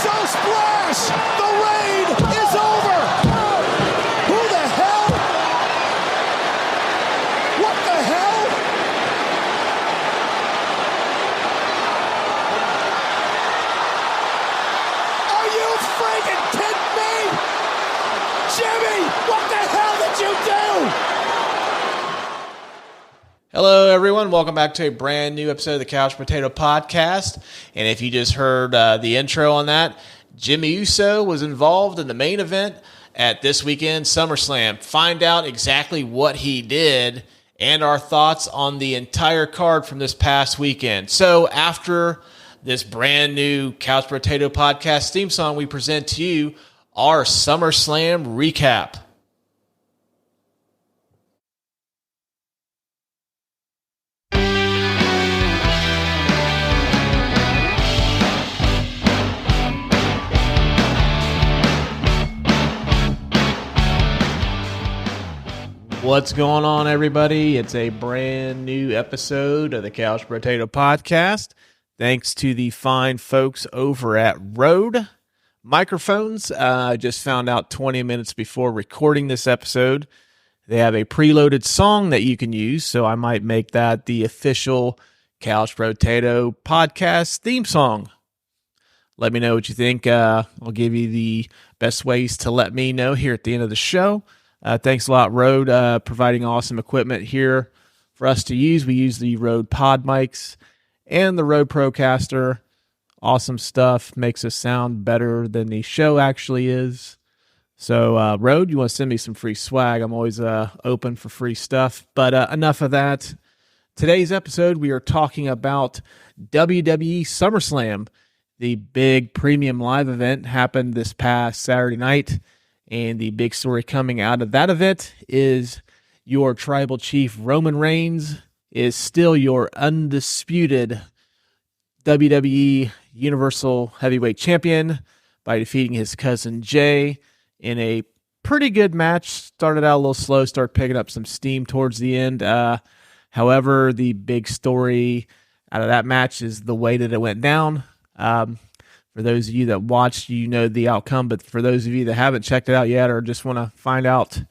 Uso splash! The reign is over! Who the hell? What the hell? Are you freaking kidding me? Jimmy, what the hell did you do? Hello, everyone. Welcome back to a brand new episode of the Couch Potato Podcast. And if you just heard the intro on that, Jimmy Uso was involved in the main event at this weekend SummerSlam. Find out exactly what he did and our thoughts on the entire card from this past weekend. So after this brand new Couch Potato Podcast theme song, we present to you our SummerSlam recap. What's going on, everybody? It's a brand new episode of the Couch Potato Podcast. Thanks to the fine folks over at Rhodes Microphones. I just found out 20 minutes before recording this episode, they have a preloaded song that you can use, so I might make that the official Couch Potato Podcast theme song. Let me know what you think. I'll give you the best ways to let me know here at the end of the show. Thanks a lot, Rhodes, providing awesome equipment here for us to use. We use the Rhodes Pod mics and the Rhodes Procaster. Awesome stuff. Makes us sound better than the show actually is. So, Rhodes, you want to send me some free swag? I'm always open for free stuff. But enough of that. Today's episode, we are talking about WWE Summerslam. The big premium live event happened this past Saturday night. And the big story coming out of that event is your tribal chief Roman Reigns is still your undisputed WWE Universal Heavyweight Champion by defeating his cousin Jay in a pretty good match. Started out a little slow, started picking up some steam towards the end. However, the big story out of that match is the way that it went down. For those of you that watched, you know the outcome. But for those of you that haven't checked it out yet or just want to find out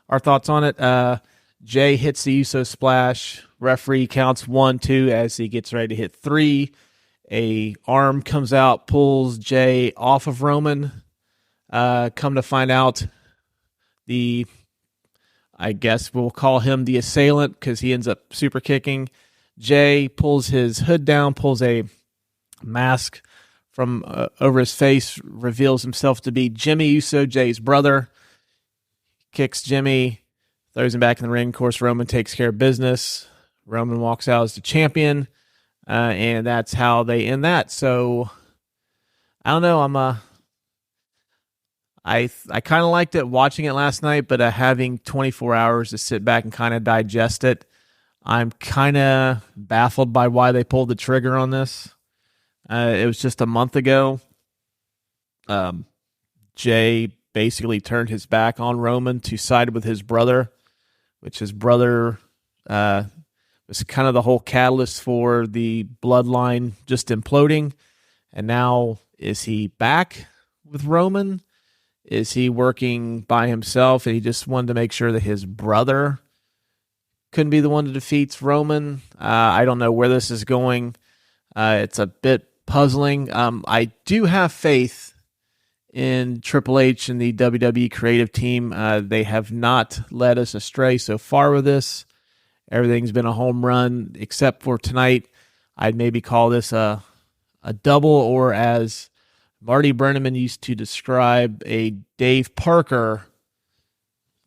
our thoughts on it, Jay hits the Uso splash. Referee counts 1, 2 as he gets ready to hit 3. A arm comes out, pulls Jay off of Roman. Come to find out, I guess we'll call him the assailant because he ends up super kicking. Jay pulls his hood down, pulls a mask from over his face, reveals himself to be Jimmy Uso, Jay's brother. Kicks Jimmy, throws him back in the ring. Of course, Roman takes care of business. Roman walks out as the champion, and that's how they end that. So, I don't know. I kind of liked it watching it last night, but having 24 hours to sit back and kind of digest it, I'm kind of baffled by why they pulled the trigger on this. It was just a month ago. Jay basically turned his back on Roman to side with his brother, which his brother was kind of the whole catalyst for the bloodline just imploding. And now, is he back with Roman? Is he working by himself and he just wanted to make sure that his brother couldn't be the one that defeats Roman? I don't know where this is going. It's a bit puzzling. I do have faith in Triple H and the WWE creative team. They have not led us astray so far with this. Everything's been a home run except for tonight. I'd maybe call this a double, or as Marty Brennaman used to describe a Dave Parker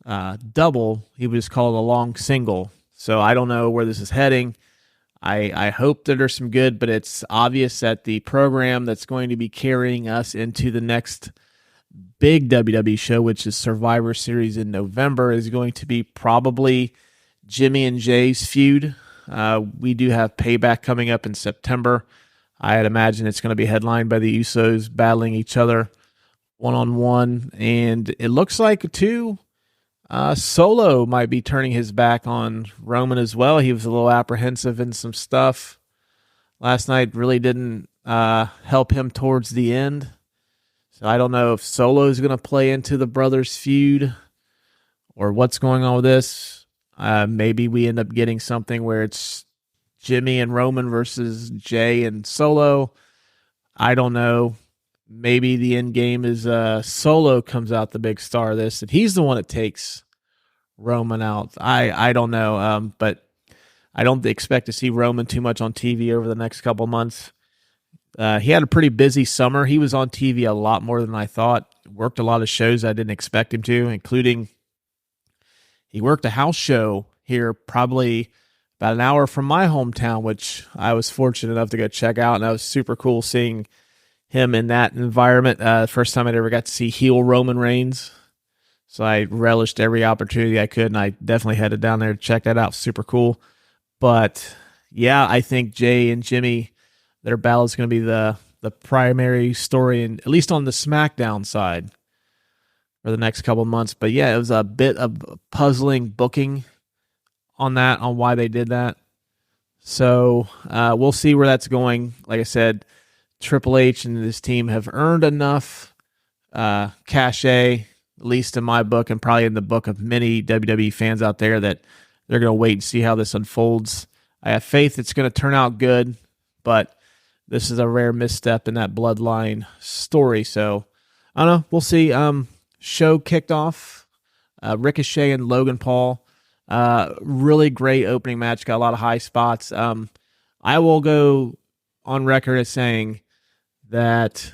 double, he would just call it a long single. So I don't know where this is heading. I hope that there's some good, but it's obvious that the program that's going to be carrying us into the next big WWE show, which is Survivor Series in November, is going to be probably Jimmy and Jay's feud. We do have Payback coming up in September. I'd imagine it's going to be headlined by the Usos battling each other one-on-one, and it looks like, too, Solo might be turning his back on Roman as well. He was a little apprehensive in some stuff last night. Really didn't help him towards the end. So I don't know if Solo is going to play into the brothers' feud or what's going on with this. Maybe we end up getting something where it's Jimmy and Roman versus Jay and Solo. I don't know. Maybe the end game is Solo comes out the big star of this, and he's the one that takes Roman out. I don't know, but I don't expect to see Roman too much on TV over the next couple months. He had a pretty busy summer. He was on TV a lot more than I thought. Worked a lot of shows I didn't expect him to, including he worked a house show here probably about an hour from my hometown, which I was fortunate enough to go check out, and that was super cool seeing him in that environment. First time I'd ever got to see heel Roman Reigns. So I relished every opportunity I could, and I definitely headed down there to check that out. Super cool. But yeah, I think Jay and Jimmy, their battle is going to be the primary story, and at least on the SmackDown side for the next couple of months. But yeah, it was a bit of puzzling booking on that, on why they did that. So we'll see where that's going. Like I said, Triple H and his team have earned enough cachet, at least in my book and probably in the book of many WWE fans out there, that they're going to wait and see how this unfolds. I have faith it's going to turn out good, but this is a rare misstep in that bloodline story. So I don't know. We'll see. Show kicked off. Ricochet and Logan Paul. Really great opening match. Got a lot of high spots. I will go on record as saying that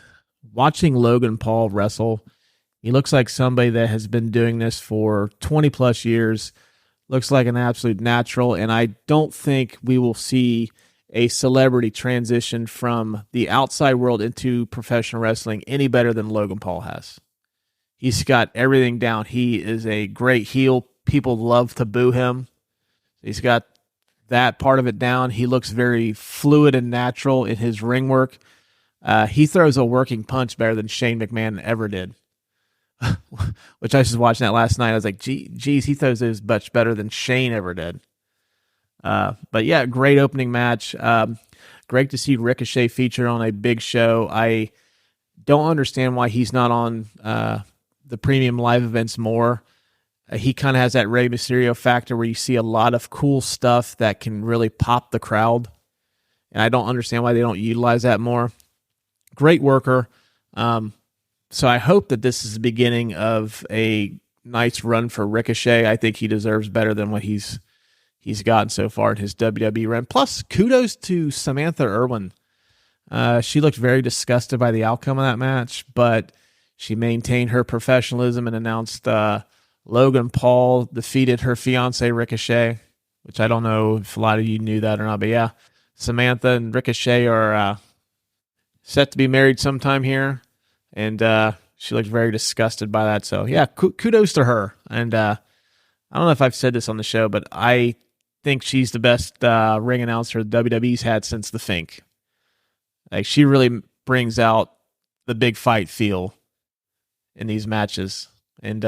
watching Logan Paul wrestle, he looks like somebody that has been doing this for 20 plus years. Looks like an absolute natural, and I don't think we will see a celebrity transition from the outside world into professional wrestling any better than Logan Paul has. He's got everything down. He is a great heel. People love to boo him. He's got that part of it down. He looks very fluid and natural in his ring work. He throws a working punch better than Shane McMahon ever did. Which I was just watching that last night. I was like, geez, he throws those much better than Shane ever did. But yeah, great opening match. Great to see Ricochet featured on a big show. I don't understand why he's not on the premium live events more. He kind of has that Rey Mysterio factor where you see a lot of cool stuff that can really pop the crowd. And I don't understand why they don't utilize that more. Great worker. So I hope that this is the beginning of a nice run for Ricochet. I think he deserves better than what he's gotten so far in his WWE run. Plus, kudos to Samantha Irwin. She looked very disgusted by the outcome of that match, but she maintained her professionalism and announced Logan Paul defeated her fiance Ricochet, which I don't know if a lot of you knew that or not, but yeah, Samantha and Ricochet are set to be married sometime here, and she looked very disgusted by that. So yeah, kudos to her. And I don't know if I've said this on the show, but I think she's the best ring announcer WWE's had since the Fink. Like, she really brings out the big fight feel in these matches, and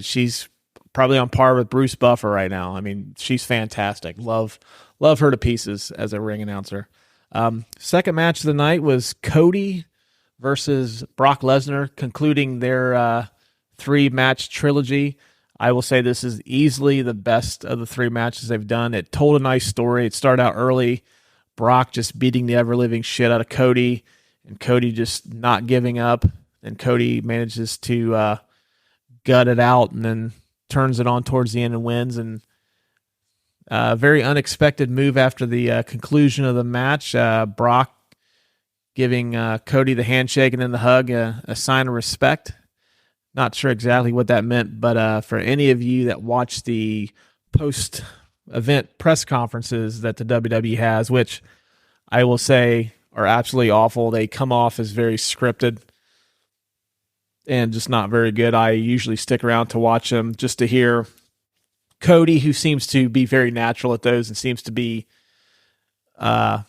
she's probably on par with Bruce Buffer right now. I mean, she's fantastic. Love her to pieces as a ring announcer. Second match of the night was Cody versus Brock Lesnar, concluding their 3-match trilogy. I will say this is easily the best of the 3 matches they've done. It told a nice story. It started out early, Brock just beating the ever-living shit out of Cody, and Cody just not giving up. And Cody manages to gut it out and then turns it on towards the end and wins. And a very unexpected move after the conclusion of the match. Brock giving Cody the handshake and then the hug, a sign of respect. Not sure exactly what that meant, but for any of you that watch the post-event press conferences that the WWE has, which I will say are absolutely awful. They come off as very scripted and just not very good. I usually stick around to watch them just to hear Cody, who seems to be very natural at those and seems to be, I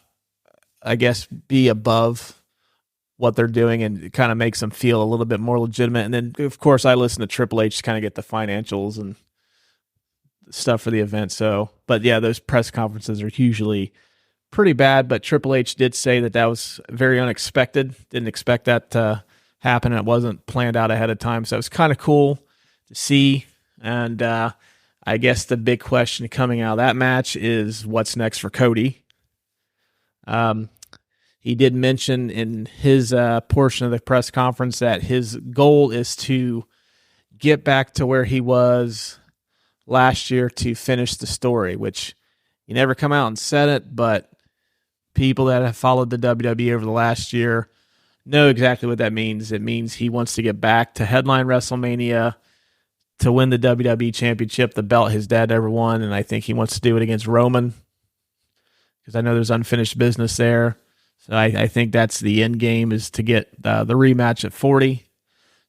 guess, be above what they're doing, and it kind of makes them feel a little bit more legitimate. And then, of course, I listen to Triple H to kind of get the financials and stuff for the event. So, but yeah, those press conferences are usually pretty bad, but Triple H did say that was very unexpected. Didn't expect that to happen. It wasn't planned out ahead of time. So it was kind of cool to see. And I guess the big question coming out of that match is what's next for Cody. He did mention in his portion of the press conference that his goal is to get back to where he was last year to finish the story, which he never come out and said it, but people that have followed the WWE over the last year know exactly what that means. It means he wants to get back to headline WrestleMania to win the WWE Championship, the belt his dad ever won, and I think he wants to do it against Roman because I know there's unfinished business there. So I think that's the end game, is to get the rematch at 40.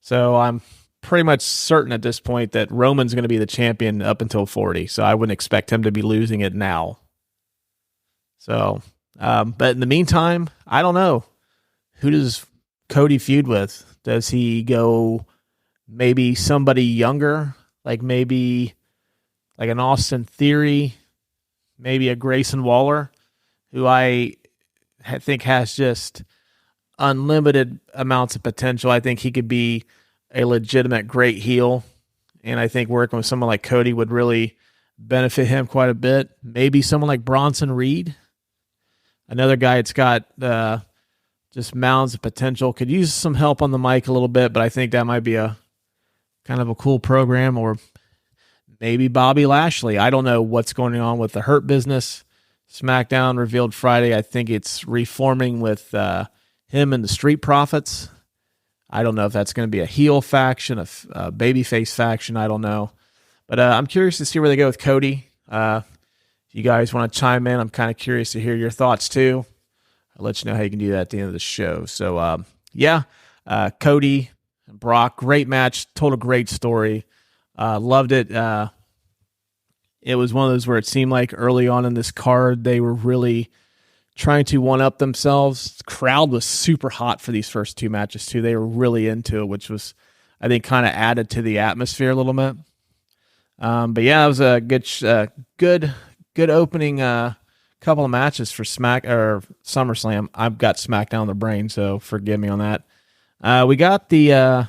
So I'm pretty much certain at this point that Roman's going to be the champion up until 40. So I wouldn't expect him to be losing it now. So, but in the meantime, I don't know. Who does Cody feud with? Does he go maybe somebody younger, like maybe like an Austin Theory, maybe a Grayson Waller, who I think has just unlimited amounts of potential. I think he could be a legitimate great heel, and I think working with someone like Cody would really benefit him quite a bit. Maybe someone like Bronson Reed, another guy that's got just mounds of potential, could use some help on the mic a little bit, but I think that might be a kind of a cool program. Or maybe Bobby Lashley. I don't know what's going on with the Hurt Business. SmackDown revealed Friday, I think it's reforming with him and the Street Profits. I don't know if that's going to be a heel faction, a babyface faction. I don't know. But I'm curious to see where they go with Cody. If you guys want to chime in, I'm kind of curious to hear your thoughts too. I'll let you know how you can do that at the end of the show. So, Cody and Brock, great match, told a great story. Loved it. It was one of those where it seemed like early on in this card, they were really trying to one-up themselves. The crowd was super hot for these first two matches, too. They were really into it, which was, I think, kind of added to the atmosphere a little bit. But yeah, it was a good opening couple of matches for SummerSlam. I've got SmackDown on the brain, so forgive me on that. We got the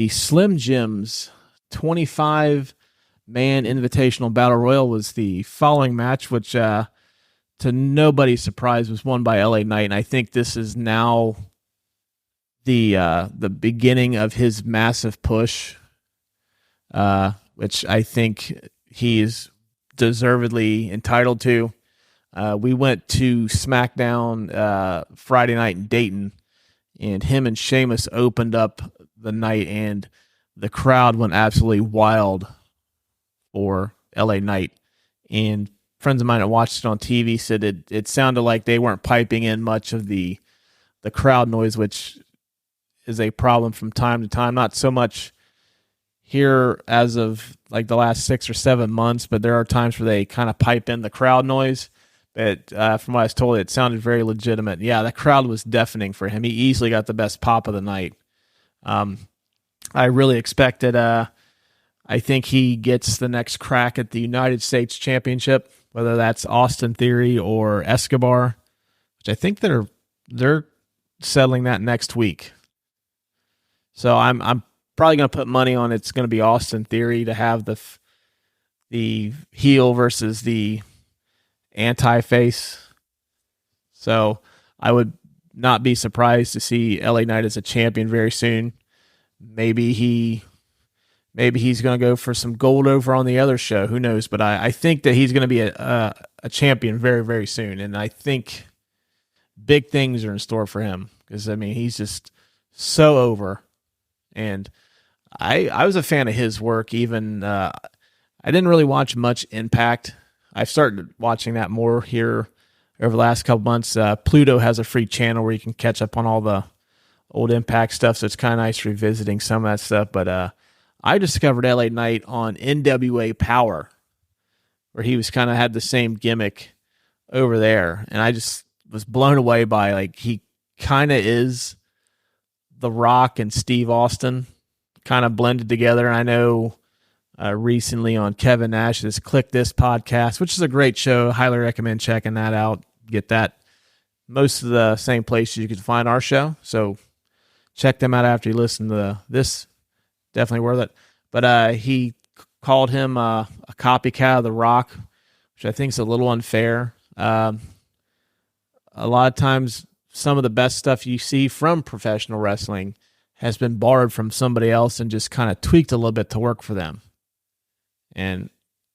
Slim Jims 25-man Invitational Battle Royal was the following match, which to nobody's surprise was won by LA Knight, and I think this is now the beginning of his massive push, which I think he's deservedly entitled to. We went to SmackDown Friday night in Dayton, and him and Sheamus opened up the night, and the crowd went absolutely wild for LA Knight. And friends of mine that watched it on TV said it sounded like they weren't piping in much of the crowd noise, which is a problem from time to time. Not so much here as of like the last 6 or 7 months, but there are times where they kind of pipe in the crowd noise. But from what I was told, it sounded very legitimate. Yeah, the crowd was deafening for him. He easily got the best pop of the night. I really expected, I think he gets the next crack at the United States Championship, whether that's Austin Theory or Escobar, which I think they're settling that next week. So I'm probably going to put money on it's going to be Austin Theory to have the heel versus the anti-face. So I would not be surprised to see LA Knight as a champion very soon. Maybe he's going to go for some gold over on the other show. Who knows? But I think that he's going to be a champion very, very soon. And I think big things are in store for him because, I mean, he's just so over. And I was a fan of his work. Even I didn't really watch much Impact. I've started watching that more here over the last couple months. Pluto has a free channel where you can catch up on all the old Impact stuff, so it's kind of nice revisiting some of that stuff. But I discovered LA Knight on NWA Power, where he was kind of had the same gimmick over there, and I just was blown away by, like, he kind of is The Rock and Steve Austin kind of blended together. And I know recently on Kevin Nash's Click This podcast, which is a great show, highly recommend checking that out. Get that most of the same places you can find our show, so check them out after you listen to this. Definitely worth it. But he called him a copycat of The Rock, which I think is a little unfair. A lot of times, some of the best stuff you see from professional wrestling has been borrowed from somebody else and just kind of tweaked a little bit to work for them. And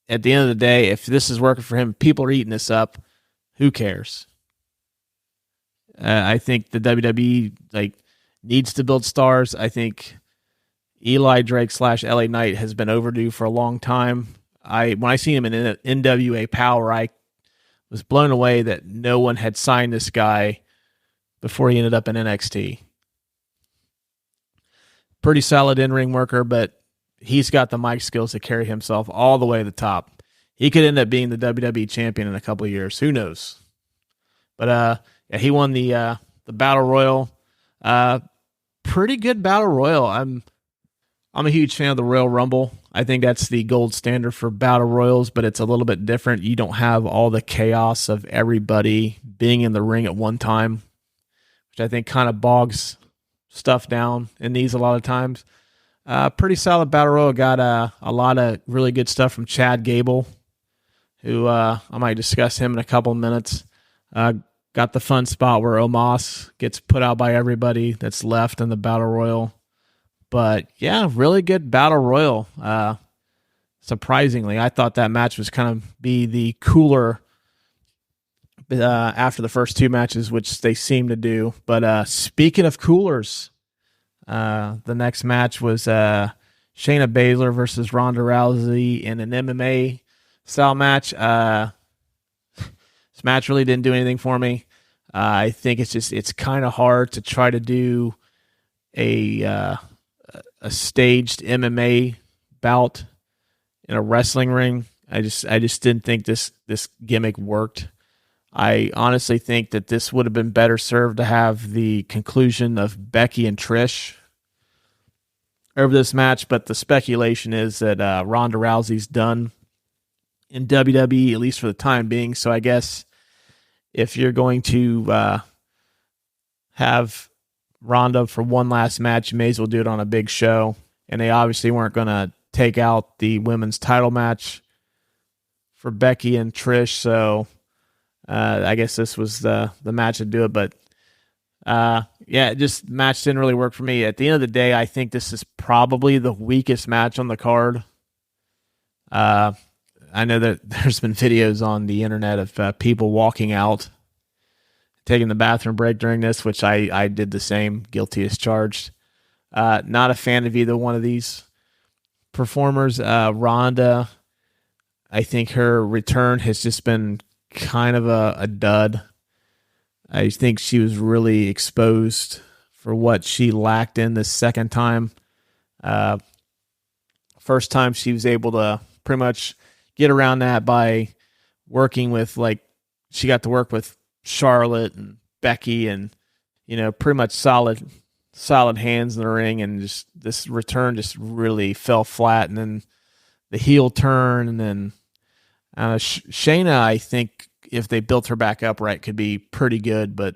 at the end of the day, if this is working for him, people are eating this up. Who cares? I think the WWE needs to build stars. I think Eli Drake / LA Knight has been overdue for a long time. When I seen him in NWA Power, I was blown away that no one had signed this guy before he ended up in NXT. Pretty solid in-ring worker, but he's got the mic skills to carry himself all the way to the top. He could end up being the WWE champion in a couple of years. Who knows? But he won the Battle Royal. Pretty good Battle Royal. I'm a huge fan of the Royal Rumble. I think that's the gold standard for Battle Royals, but it's a little bit different. You don't have all the chaos of everybody being in the ring at one time, which I think kind of bogs stuff down in these a lot of times. Pretty solid Battle Royal. Got a lot of really good stuff from Chad Gable, who I might discuss him in a couple of minutes. Got the fun spot where Omos gets put out by everybody that's left in the Battle Royal. But yeah, really good Battle Royal. Surprisingly, I thought that match was kind of be the cooler after the first two matches, which they seem to do. But speaking of coolers, the next match was Shayna Baszler versus Ronda Rousey in an MMA style match. This match really didn't do anything for me. I think it's kind of hard to try to do a staged MMA bout in a wrestling ring. I just didn't think this gimmick worked. I honestly think that this would have been better served to have the conclusion of Becky and Trish over this match, but the speculation is that Ronda Rousey's done in WWE, at least for the time being. So I guess if you're going to have Ronda for one last match, you may as well do it on a big show. And they obviously weren't going to take out the women's title match for Becky and Trish, so I guess this was the match to do it. But just match didn't really work for me. At the end of the day, I think this is probably the weakest match on the card. I know that there's been videos on the internet of people walking out, taking the bathroom break during this, which I did the same, guilty as charged. Not a fan of either one of these performers. Ronda, I think her return has just been kind of a dud. I think she was really exposed for what she lacked in this second time. First time she was able to pretty much get around that by working with, she got to work with Charlotte and Becky and, pretty much solid hands in the ring, and just this return just really fell flat. And then the heel turn, and then Shayna, I think if they built her back up right, could be pretty good, but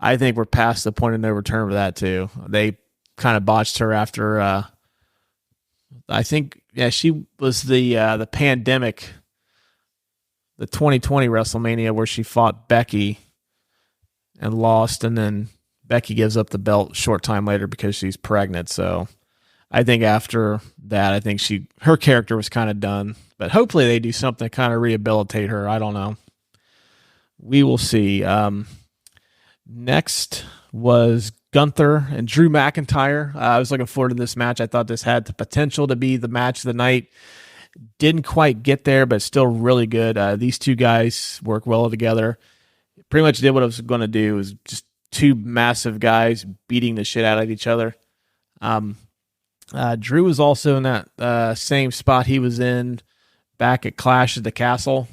I think we're past the point of no return for that too. They kind of botched her after I think she was the pandemic, the 2020 WrestleMania where she fought Becky and lost, and then Becky gives up the belt short time later because she's pregnant. So I think after that, I think her character was kind of done. But hopefully they do something to kind of rehabilitate her. I don't know. We will see. Next was Gunther and Drew McIntyre. I was looking forward to this match. I thought this had the potential to be the match of the night. Didn't quite get there, but still really good. These two guys work well together. Pretty much did what I was going to do. It was just two massive guys beating the shit out of each other. Drew was also in that same spot he was in back at Clash at the Castle,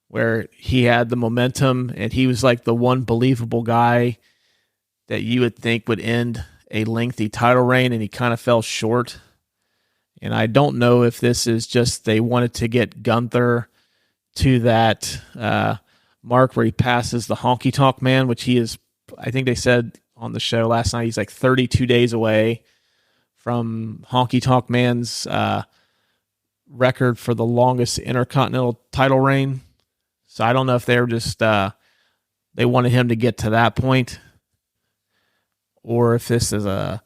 where he had the momentum and he was like the one believable guy that you would think would end a lengthy title reign, and he kind of fell short. And I don't know if this is just they wanted to get Gunther to that mark where he passes the honky tonk man, which he is, I think they said on the show last night. He's like 32 days away from Honky Tonk Man's record for the longest Intercontinental title reign. So I don't know if they were just they wanted him to get to that point, or if this is a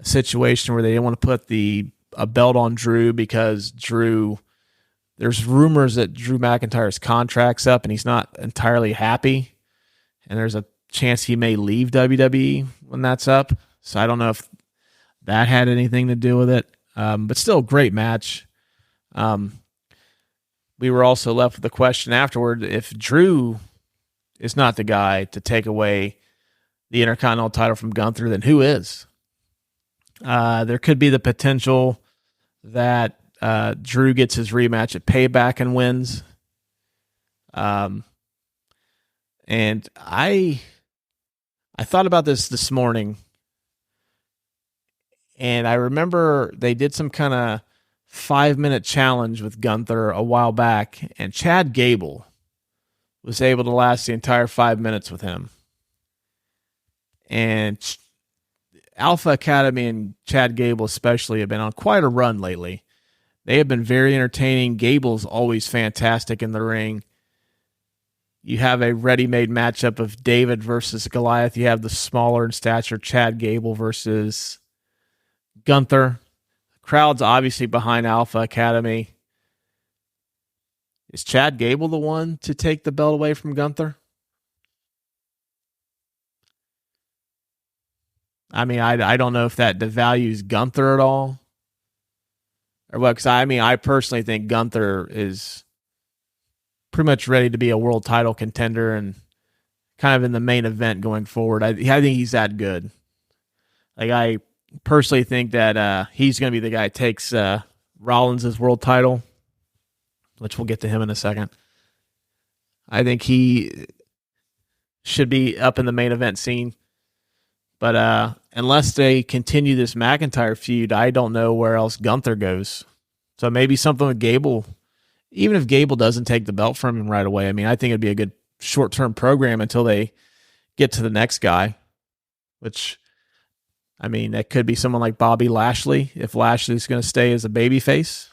situation where they didn't want to put a belt on Drew because there's rumors that Drew McIntyre's contract's up and he's not entirely happy, and there's a chance he may leave WWE when that's up. So I don't know if that had anything to do with it, but still a great match. We were also left with the question afterward, if Drew is not the guy to take away the Intercontinental title from Gunther, then who is? There could be the potential that Drew gets his rematch at Payback and wins. And I thought about this morning, and I remember they did some kind of 5-minute challenge with Gunther a while back, and Chad Gable was able to last the entire 5 minutes with him. And Alpha Academy and Chad Gable especially have been on quite a run lately. They have been very entertaining. Gable's always fantastic in the ring. You have a ready-made matchup of David versus Goliath. You have the smaller in stature Chad Gable versus Gunther. The crowd's obviously behind Alpha Academy. Is Chad Gable the one to take the belt away from Gunther? I mean, I don't know if that devalues Gunther at all. Or what? Because I personally think Gunther is pretty much ready to be a world title contender and kind of in the main event going forward. I think he's that good. Like, I personally think that he's going to be the guy that takes Rollins' world title, which we'll get to him in a second. I think he should be up in the main event scene. But unless they continue this McIntyre feud, I don't know where else Gunther goes. So maybe something with Gable. Even if Gable doesn't take the belt from him right away, I mean, I think it'd be a good short-term program until they get to the next guy, which, I mean, that could be someone like Bobby Lashley, if Lashley's going to stay as a babyface.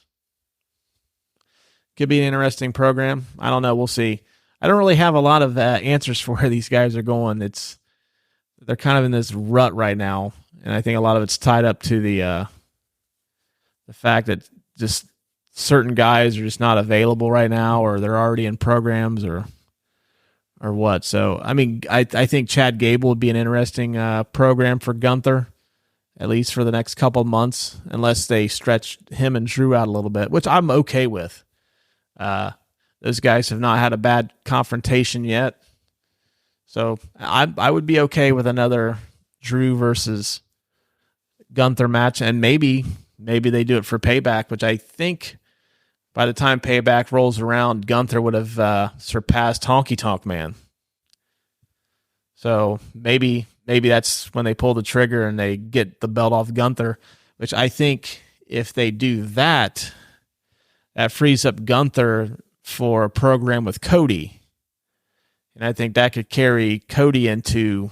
Could be an interesting program. I don't know. We'll see. I don't really have a lot of answers for where these guys are going. They're kind of in this rut right now, and I think a lot of it's tied up to the fact that just certain guys are just not available right now, or they're already in programs, or what. So, I mean, I think Chad Gable would be an interesting program for Gunther, at least for the next couple of months, unless they stretch him and Drew out a little bit, which I'm okay with. Those guys have not had a bad confrontation yet. So I would be okay with another Drew versus Gunther match, and maybe they do it for Payback, which I think by the time Payback rolls around, Gunther would have surpassed Honky Tonk Man. So maybe that's when they pull the trigger and they get the belt off Gunther, which I think if they do that, that frees up Gunther for a program with Cody. And I think that could carry Cody into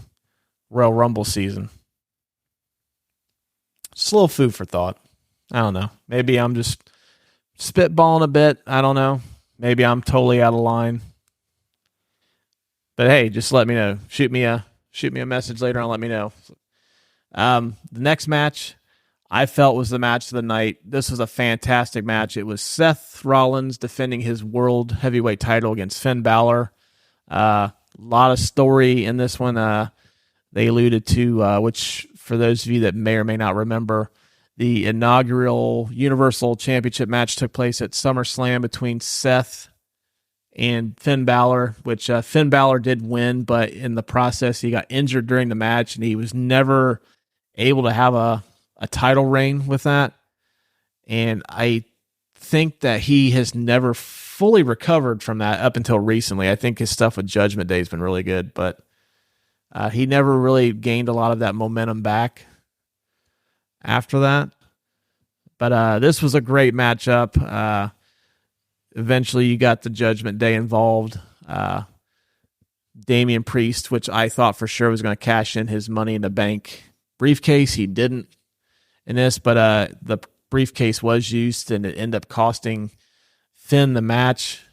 Royal Rumble season. Just a little food for thought. I don't know. Maybe I'm just spitballing a bit. I don't know. Maybe I'm totally out of line. But hey, just let me know. Shoot me a message later and let me know. The next match I felt was the match of the night. This was a fantastic match. It was Seth Rollins defending his world heavyweight title against Finn Balor. A lot of story in this one. They alluded to, which for those of you that may or may not remember, the inaugural Universal Championship match took place at SummerSlam between Seth and Finn Balor, which Finn Balor did win, but in the process he got injured during the match, and he was never able to have a title reign with that. And I think that he has never fully recovered from that up until recently. I think his stuff with Judgment Day has been really good, but he never really gained a lot of that momentum back after that. But this was a great matchup. Eventually you got the Judgment Day involved. Damian Priest, which I thought for sure was going to cash in his Money in the Bank briefcase. He didn't in this, but the briefcase was used, and it ended up costing Finn the match.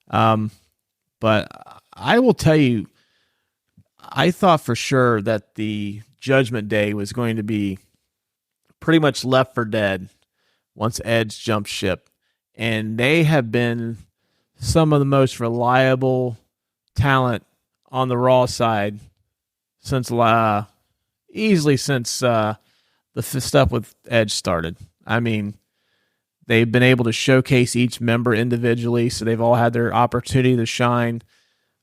But I will tell you, I thought for sure that the Judgment Day was going to be pretty much left for dead once Edge jumped ship. And they have been some of the most reliable talent on the Raw side since easily since the stuff with Edge started. I mean, they've been able to showcase each member individually, so they've all had their opportunity to shine.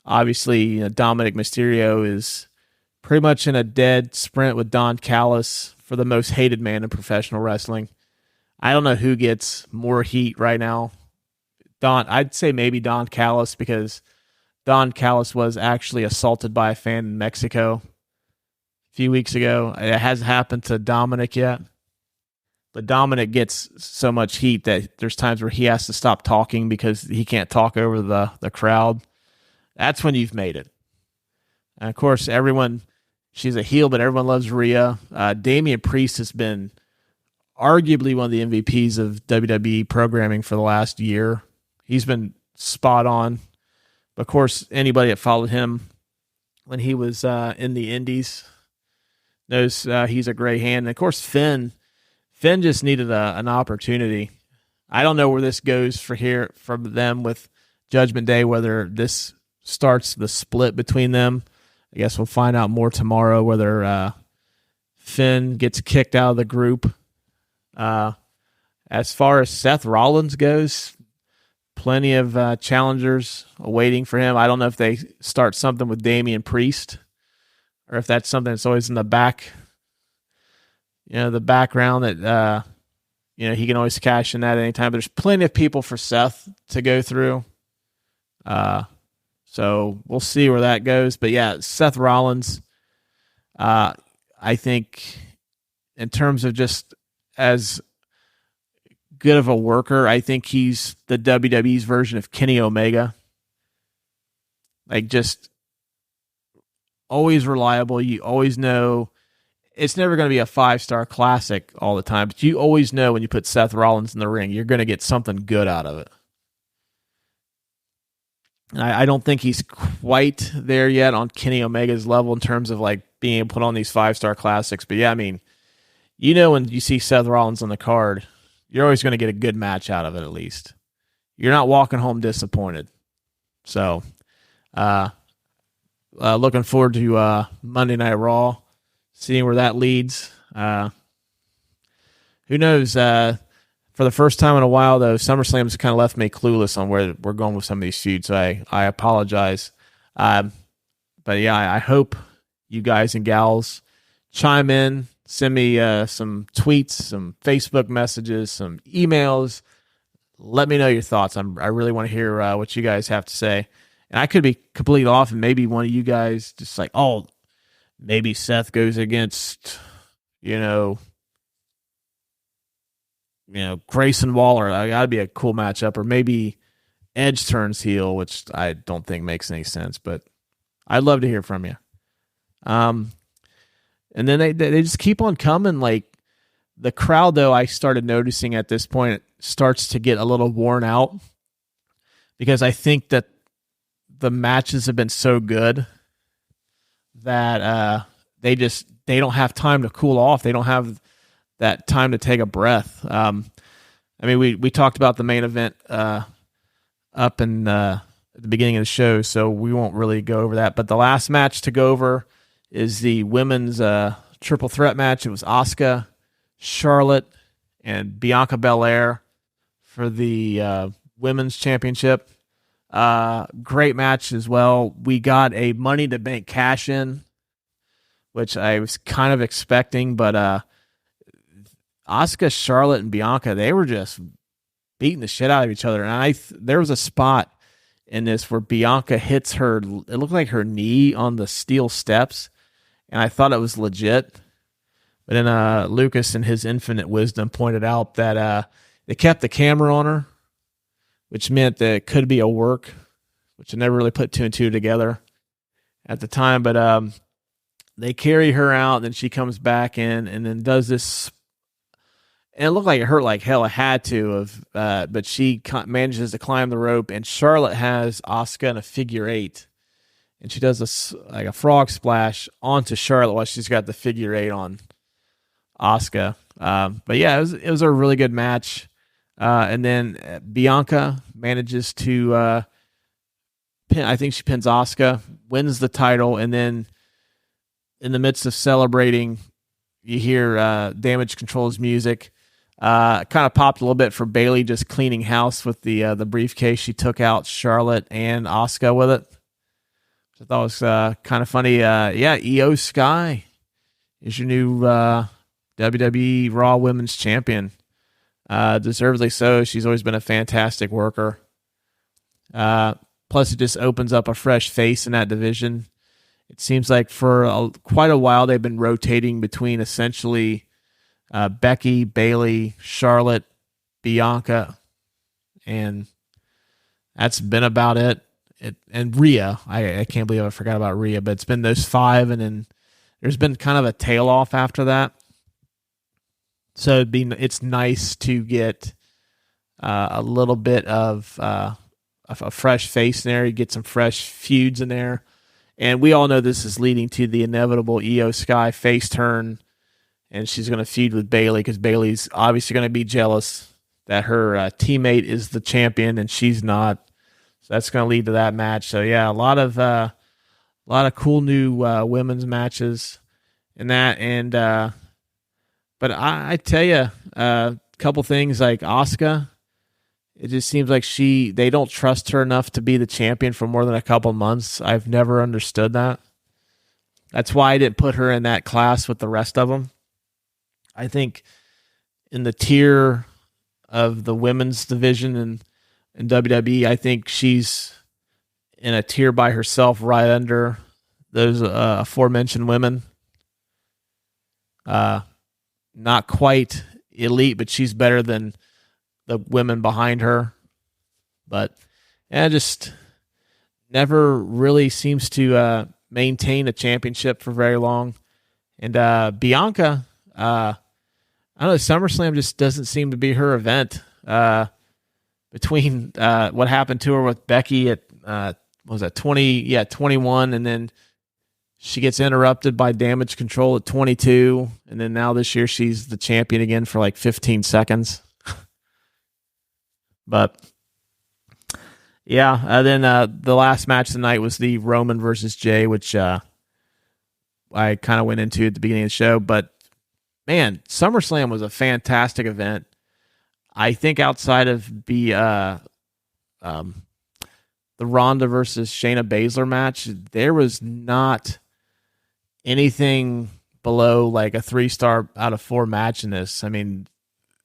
Obviously, Dominic Mysterio is pretty much in a dead sprint with Don Callis for the most hated man in professional wrestling. I don't know who gets more heat right now. I'd say maybe Don Callis, because Don Callis was actually assaulted by a fan in Mexico a few weeks ago. It hasn't happened to Dominic yet. But Dominic gets so much heat that there's times where he has to stop talking because he can't talk over the crowd. That's when you've made it. And of course, she's a heel, but everyone loves Rhea. Damian Priest has been arguably one of the MVPs of WWE programming for the last year. He's been spot on. But of course, anybody that followed him when he was in the Indies knows he's a great hand. And of course, Finn just needed an opportunity. I don't know where this goes from them with Judgment Day, whether this starts the split between them. I guess we'll find out more tomorrow, whether Finn gets kicked out of the group. As far as Seth Rollins goes, plenty of challengers waiting for him. I don't know if they start something with Damian Priest or if that's something that's always in the back, the background that, he can always cash in that at any time. But there's plenty of people for Seth to go through. So we'll see where that goes. But yeah, Seth Rollins, I think in terms of just as good of a worker, I think he's the WWE's version of Kenny Omega. Like, just always reliable. You always know it's never going to be a 5-star classic all the time, but you always know when you put Seth Rollins in the ring, you're going to get something good out of it. I don't think he's quite there yet on Kenny Omega's level in terms of like being able to put on these 5-star classics. But yeah, I mean, when you see Seth Rollins on the card, you're always going to get a good match out of it at least. You're not walking home disappointed. So, looking forward to Monday Night Raw, seeing where that leads. Who knows? For the first time in a while, though, SummerSlam's kind of left me clueless on where we're going with some of these feuds, so I apologize. But yeah, I hope you guys and gals chime in, send me some tweets, some Facebook messages, some emails. Let me know your thoughts. I really want to hear what you guys have to say. And I could be completely off, and maybe one of you guys just like, oh, maybe Seth goes against, Grayson Waller. That'd be a cool matchup. Or maybe Edge turns heel, which I don't think makes any sense, but I'd love to hear from you. And then they just keep on coming. Like, the crowd, though, I started noticing at this point, starts to get a little worn out because I think that the matches have been so good that they don't have time to cool off. They don't have that time to take a breath. I mean, we talked about the main event up in at the beginning of the show, so we won't really go over that. But the last match to go over is the women's triple threat match. It was Asuka, Charlotte, and Bianca Belair for the women's championship. Great match as well. We got a Money to Bank cash in, which I was kind of expecting, but Asuka, Charlotte, and Bianca, they were just beating the shit out of each other. And there was a spot in this where Bianca hits it looked like her knee on the steel steps, and I thought it was legit. But then Lucas, in his infinite wisdom, pointed out that they kept the camera on her, which meant that it could be a work, which I never really put two and two together. at the time, but they carry her out, and then she comes back in and then does this. And it looked like it hurt like hell. It had to have, but she manages to climb the rope, and Charlotte has Asuka in a figure eight, and she does a frog splash onto Charlotte while she's got the figure eight on Asuka. But yeah, it was a really good match. And then Bianca manages to I think she pins Asuka, wins the title, and then in the midst of celebrating, you hear Damage Control's music. Kind of popped a little bit for Bayley just cleaning house with the briefcase. She took out Charlotte and Asuka with it. Which I thought was kind of funny. Io Sky is your new WWE Raw Women's Champion. Deservedly so. She's always been a fantastic worker. Plus, it just opens up a fresh face in that division. It seems like for quite a while they've been rotating between essentially Becky, Bayley, Charlotte, Bianca, and that's been about it. And Rhea. I can't believe I forgot about Rhea, but it's been those five, and then there's been kind of a tail off after that. So it's nice to get a little bit of a fresh face in there. You get some fresh feuds in there. And we all know this is leading to the inevitable Io Sky face turn. And she's going to feud with Bayley because Bayley's obviously going to be jealous that her teammate is the champion and she's not. So that's going to lead to that match. So yeah, a lot of cool new women's matches in that. And but I tell you, a couple things like Asuka. It just seems like they don't trust her enough to be the champion for more than a couple months. I've never understood that. That's why I didn't put her in that class with the rest of them. I think in the tier of the women's division in WWE, I think she's in a tier by herself right under those aforementioned women. Not quite elite, but she's better than the women behind her. But just never really seems to maintain a championship for very long. And Bianca, I don't know, SummerSlam just doesn't seem to be her event. Between what happened to her with Becky at what was that 21, and then she gets interrupted by Damage Control at 22, and then now this year she's the champion again for like 15 seconds. But yeah, then the last match of the night was the Roman versus Jay, which I kind of went into at the beginning of the show. But man, SummerSlam was a fantastic event. I think outside of the Ronda versus Shayna Baszler match, there was not anything below like a 3-star out of 4 match in this. I mean,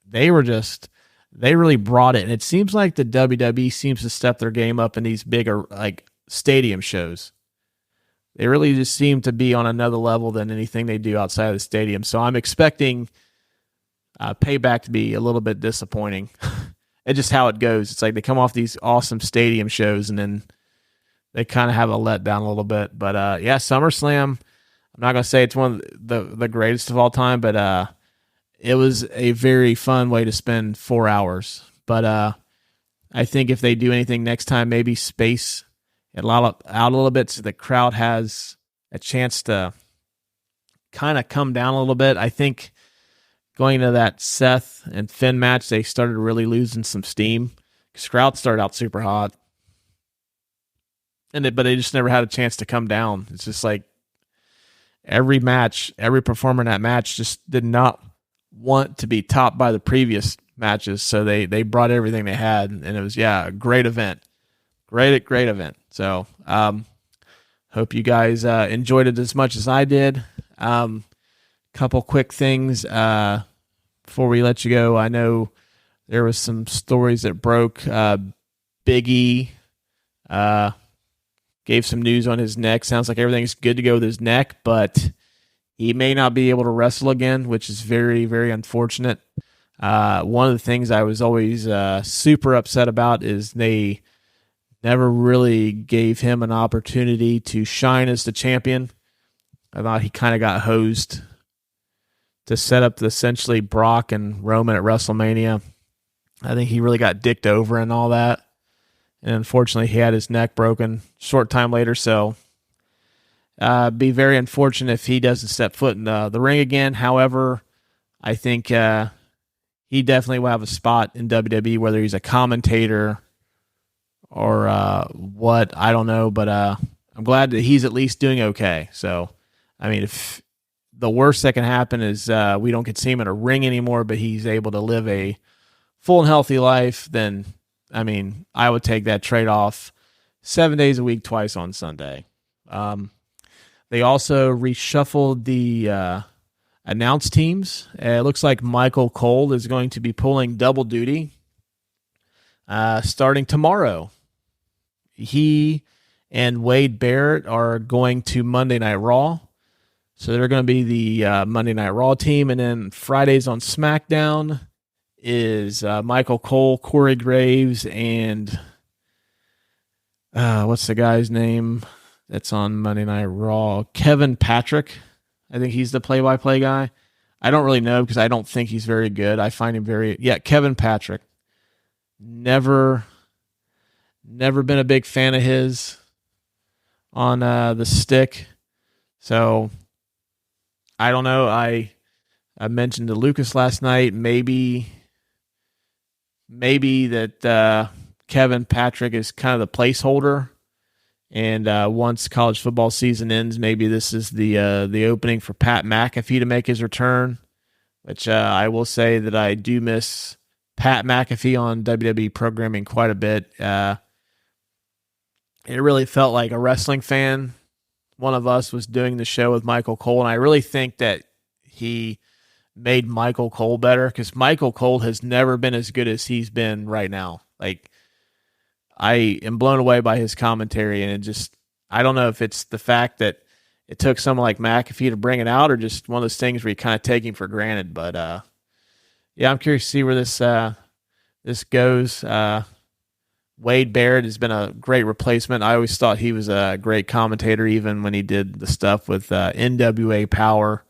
they really brought it. And it seems like the WWE seems to step their game up in these bigger like stadium shows. They really just seem to be on another level than anything they do outside of the stadium. So I'm expecting Payback to be a little bit disappointing. It's just how it goes. It's like they come off these awesome stadium shows and then they kind of have a letdown a little bit. But SummerSlam, I'm not going to say it's one of the greatest of all time, but it was a very fun way to spend 4 hours. But I think if they do anything next time, maybe space it out a little bit so the crowd has a chance to kind of come down a little bit. I think going to that Seth and Finn match, they started really losing some steam because crowd started out super hot. But they just never had a chance to come down. It's just like every performer in that match just did not want to be topped by the previous matches. So they brought everything they had, and it was, a great event. Great event. So hope you guys enjoyed it as much as I did. Couple quick things before we let you go. I know there was some stories that broke. Big E gave some news on his neck. Sounds like everything's good to go with his neck, but he may not be able to wrestle again, which is very, very unfortunate. One of the things I was always super upset about is they never really gave him an opportunity to shine as the champion. I thought he kind of got hosed to set up essentially Brock and Roman at WrestleMania. I think he really got dicked over and all that. And unfortunately, he had his neck broken short time later. So be very unfortunate if he doesn't step foot in the ring again. However, I think he definitely will have a spot in WWE, whether he's a commentator or what, I don't know. But I'm glad that he's at least doing okay. So, I mean, if the worst that can happen is we don't get to see him in a ring anymore, but he's able to live a full and healthy life, then, I mean, I would take that trade-off 7 days a week, twice on Sunday. They also reshuffled the announced teams. It looks like Michael Cole is going to be pulling double duty starting tomorrow. He and Wade Barrett are going to Monday Night Raw. So they're going to be the Monday Night Raw team. And then Fridays on SmackDown is Michael Cole, Corey Graves, and what's the guy's name that's on Monday Night Raw? Kevin Patrick. I think he's the play-by-play guy. I don't really know because I don't think he's very good. I find him Kevin Patrick. Never been a big fan of his on the stick. So I don't know. I mentioned to Lucas last night, maybe that Kevin Patrick is kind of the placeholder, and once college football season ends, maybe this is the opening for Pat McAfee to make his return, which I will say that I do miss Pat McAfee on WWE programming quite a bit. It really felt like a wrestling fan. One of us was doing the show with Michael Cole, and I really think that he made Michael Cole better because Michael Cole has never been as good as he's been right now. Like, I am blown away by his commentary, and it just, I don't know if it's the fact that it took someone like McAfee to bring it out or just one of those things where you kind of take him for granted. But yeah, I'm curious to see where this goes. Wade Barrett has been a great replacement. I always thought he was a great commentator, even when he did the stuff with NWA Power.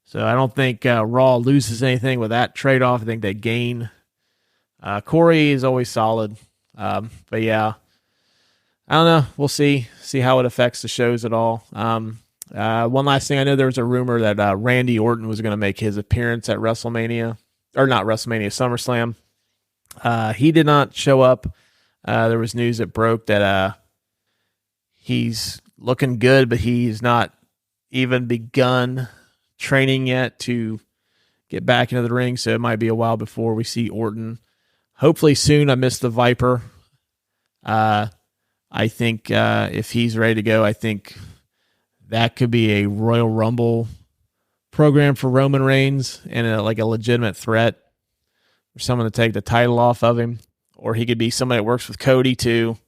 So I don't think Raw loses anything with that trade-off. I think they gain. Corey is always solid. But yeah, I don't know. We'll see how it affects the shows at all. One last thing, I know there was a rumor that Randy Orton was going to make his appearance at WrestleMania, or not WrestleMania, SummerSlam. He did not show up. There was news that broke that he's looking good, but he's not even begun training yet to get back into the ring, so it might be a while before we see Orton. Hopefully soon. I miss the Viper. I think if he's ready to go, I think that could be a Royal Rumble program for Roman Reigns and like a legitimate threat for someone to take the title off of him. Or he could be somebody that works with Cody too.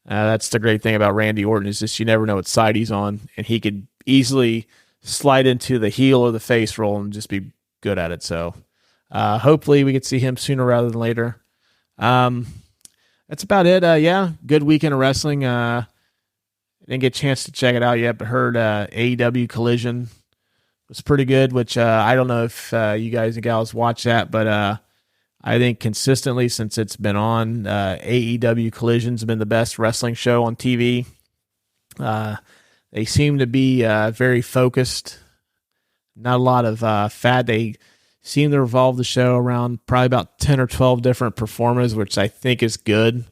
That's the great thing about Randy Orton is just you never know what side he's on, and he could easily slide into the heel or the face role and just be good at it. So hopefully we could see him sooner rather than later. That's about it. Yeah, good weekend of wrestling. Didn't get a chance to check it out yet, but heard AEW Collision was pretty good, which I don't know if you guys and gals watch that, but I think consistently since it's been on, AEW Collision's been the best wrestling show on TV. They seem to be very focused. Not a lot of fat. They seem to revolve the show around probably about 10 or 12 different performers, which I think is good.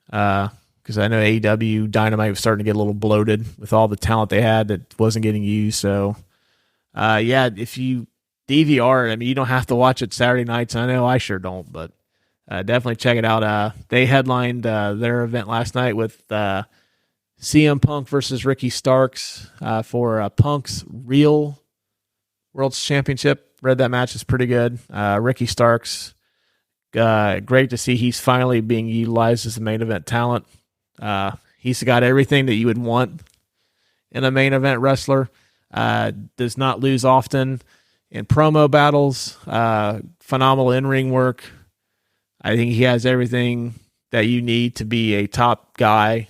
Because I know AEW Dynamite was starting to get a little bloated with all the talent they had that wasn't getting used. So, yeah, if you DVR it, I mean, you don't have to watch it Saturday nights. I know I sure don't, but definitely check it out. They headlined their event last night with CM Punk versus Ricky Starks for Punk's Real World Championship. Read that match is pretty good. Ricky Starks, great to see he's finally being utilized as a main event talent. He's got everything that you would want in a main event wrestler. Does not lose often in promo battles. Phenomenal in-ring work. I think he has everything that you need to be a top guy.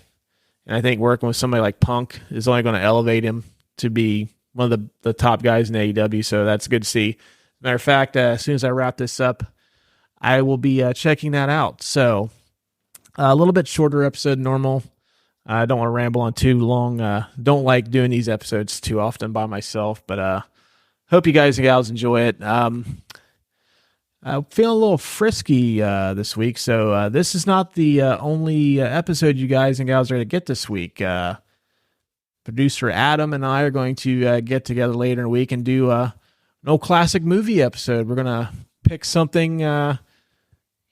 And I think working with somebody like Punk is only going to elevate him to be one of the top guys in AEW. So that's good to see. Matter of fact, as soon as I wrap this up, I will be checking that out. So a little bit shorter episode than normal. I don't want to ramble on too long. Don't like doing these episodes too often by myself, but hope you guys and gals enjoy it. I'm feeling a little frisky this week, so this is not the only episode you guys and gals are going to get this week. Producer Adam and I are going to get together later in the week and do an old classic movie episode. We're going to pick something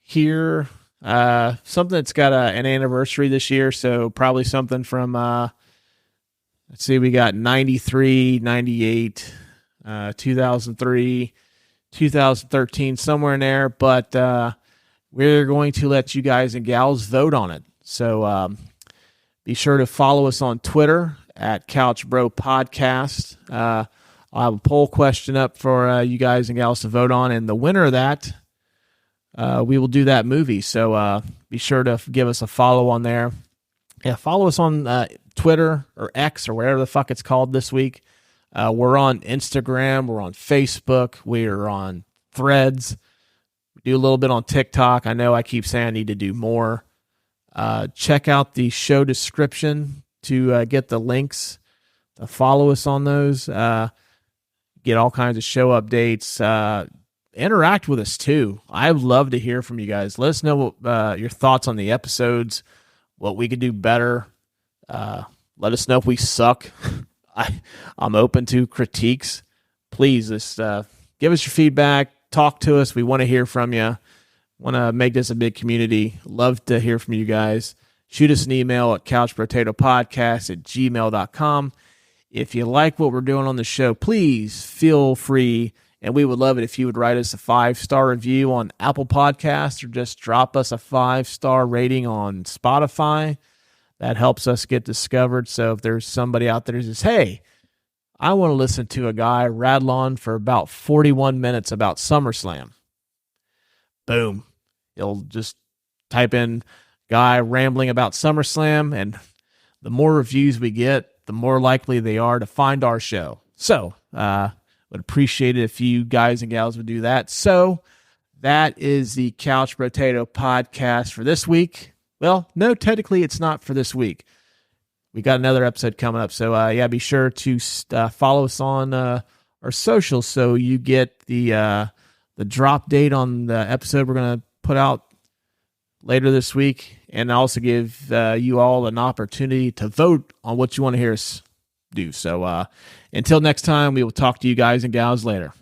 here, something that's got an anniversary this year, so probably something from, let's see, we got 93, 98, 2003, 2013, somewhere in there, but we're going to let you guys and gals vote on it. So be sure to follow us on Twitter at couchbrotatopodcast. I'll have a poll question up for you guys and gals to vote on, and the winner of that, we will do that movie. So be sure to give us a follow on there. Yeah, follow us on Twitter or X or whatever the fuck it's called this week. We're on Instagram. We're on Facebook. We're on Threads. We do a little bit on TikTok. I know I keep saying I need to do more. Check out the show description to get the links. Follow us on those. Get all kinds of show updates. Interact with us too. I'd love to hear from you guys. Let us know what, your thoughts on the episodes, what we could do better. Let us know if we suck. I'm open to critiques. Please just give us your feedback. Talk to us. We want to hear from you. Want to make this a big community. Love to hear from you guys. Shoot us an email at couchbrotatopodcast@gmail.com. If you like what we're doing on the show, please feel free, and we would love it if you would write us a 5-star review on Apple Podcasts or just drop us a 5-star rating on Spotify. That helps us get discovered. So if there's somebody out there who says, hey, I want to listen to a guy rattle on for about 41 minutes about SummerSlam. Boom. You'll just type in guy rambling about SummerSlam, and the more reviews we get, the more likely they are to find our show. So would appreciate it if you guys and gals would do that. So that is the Couch Potato Podcast for this week. Well, no, technically it's not for this week. We got another episode coming up. So, yeah, be sure to follow us on our socials so you get the drop date on the episode we're going to put out later this week, and also give you all an opportunity to vote on what you want to hear us do. So, until next time, we will talk to you guys and gals later.